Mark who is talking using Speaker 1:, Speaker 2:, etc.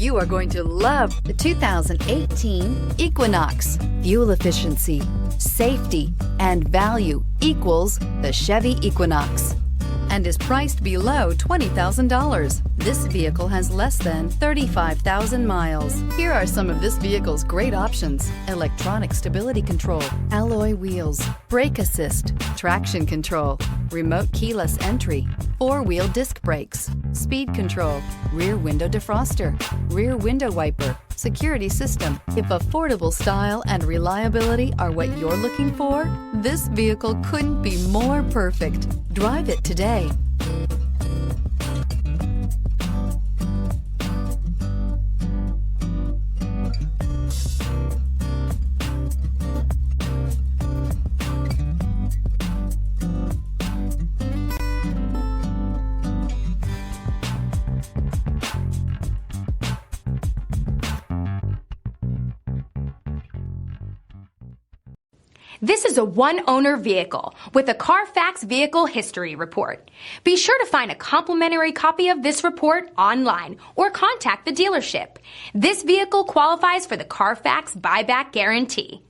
Speaker 1: You are going to love the 2018 Equinox. Fuel efficiency, safety, and value equals the Chevy Equinox, and is priced below $20,000. This vehicle has less than 35,000 miles. Here are some of this vehicle's great options: electronic stability control, alloy wheels, brake assist, traction control, remote keyless entry, four-wheel disc brakes, speed control, rear window defroster, rear window wiper, security system. If affordable style and reliability are what you're looking for, this vehicle couldn't be more perfect. Drive it today.
Speaker 2: This is a one-owner vehicle with a Carfax Vehicle History Report. Be sure to find a complimentary copy of this report online or contact the dealership. This vehicle qualifies for the Carfax Buyback Guarantee.